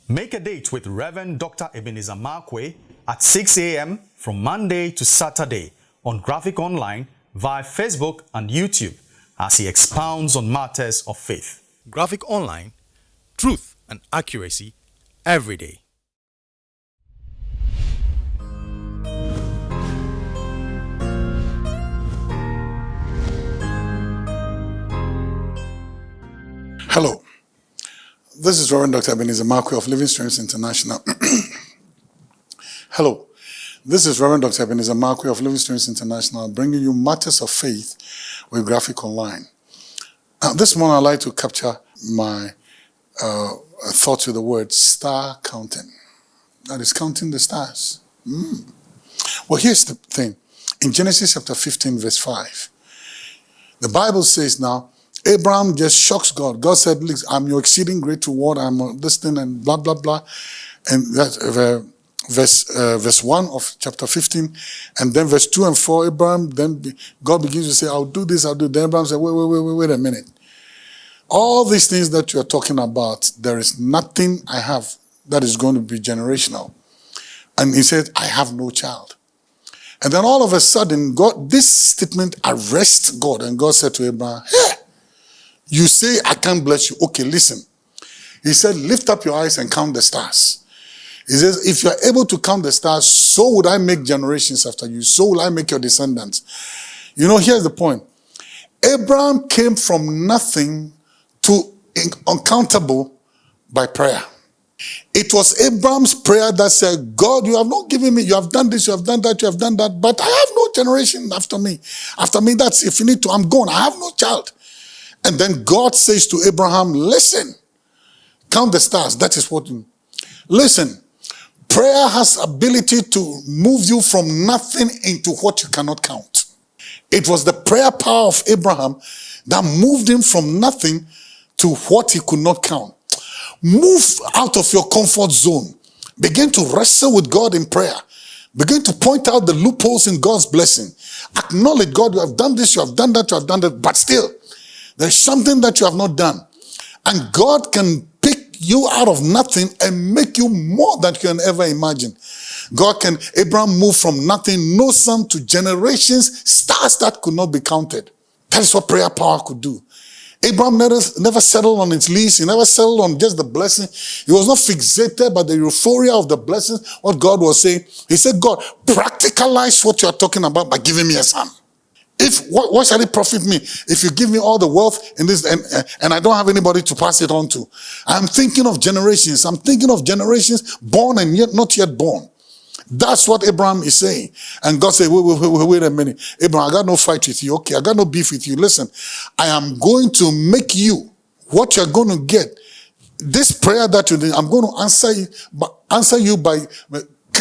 Make a date with Reverend Dr. Ebenezer Markwei at 6 a.m. from Monday to Saturday on Graphic Online via Facebook and YouTube as he expounds on matters of faith. Graphic Online, truth and accuracy every day. Hello, this is Reverend Dr. Ebenezer Markwei of Living Streams International. Hello, this is Reverend Dr. Ebenezer Markwei of Living Streams International, bringing you matters of faith with Graphic Online. This morning I'd like to capture my thoughts with the word star counting. That is counting the stars. Well, here's the thing. In Genesis chapter 15, verse 5, the Bible says now, Abraham just shocks God. God said, "Look, I'm your exceeding great reward. I'm this thing and blah, blah, blah." And that verse 1 of chapter 15. And then verse 2 and 4, Abraham, then God begins to say, "I'll do this, I'll do that." Then Abraham said, wait a minute. All these things that you're talking about, there is nothing I have that is going to be generational. And he said, "I have no child." And then all of a sudden, God, this statement arrests God. And God said to Abraham, "Hey, you say I can't bless you. Okay, listen." He said, "Lift up your eyes and count the stars." He says, "If you're able to count the stars, so would I make generations after you. So will I make your descendants." You know, here's the point. Abraham came from nothing to uncountable by prayer. It was Abraham's prayer that said, "God, you have not given me, you have done this, you have done that, you have done that, but I have no generation after me. After me, that's if you need to, I'm gone. I have no child." And then God says to Abraham, "Listen, count the stars." That is what you... Listen, prayer has ability to move you from nothing into what you cannot count. It was the prayer power of Abraham that moved him from nothing to what he could not count. Move out of your comfort zone. Begin to wrestle with God in prayer. Begin to point out the loopholes in God's blessing. Acknowledge, God, you have done this, you have done that, you have done that, but still, there's something that you have not done. And God can pick you out of nothing and make you more than you can ever imagine. God can, Abraham moved from nothing, no son, to generations, stars that could not be counted. That is what prayer power could do. Abraham never settled on its lease. He never settled on just the blessing. He was not fixated by the euphoria of the blessings, what God was saying. He said, "God, practicalize what you are talking about by giving me a son. If what shall it profit me if you give me all the wealth in this and I don't have anybody to pass it on to?" I'm thinking of generations. I'm thinking of generations born and yet not yet born. That's what Abraham is saying. And God said, wait a minute. "Abraham, I got no fight with you. Okay, I got no beef with you. Listen, I am going to make you what you're going to get. This prayer that you did, I'm going to answer you by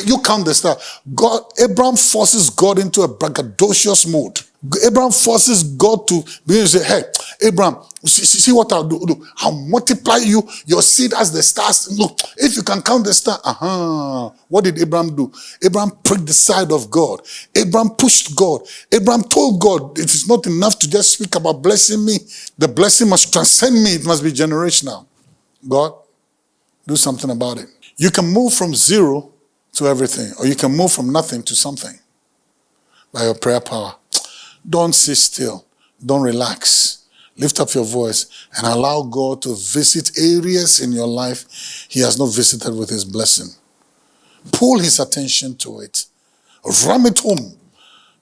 you count the star." God, Abraham forces God into a braggadocious mode. Abraham forces God to begin to say, "Hey, Abraham, see what I'll do. I'll multiply you, your seed as the stars. Look, if you can count the star." What did Abraham do? Abraham pricked the side of God. Abraham pushed God. Abraham told God, "It is not enough to just speak about blessing me. The blessing must transcend me. It must be generational. God, do something about it." You can move from zero to everything, or you can move from nothing to something by your prayer power. Don't sit still. Don't relax. Lift up your voice and allow God to visit areas in your life he has not visited with his blessing. Pull his attention to it. Ram it home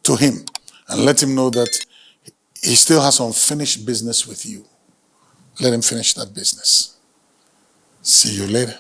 to him and let him know that he still has unfinished business with you. Let him finish that business. See you later.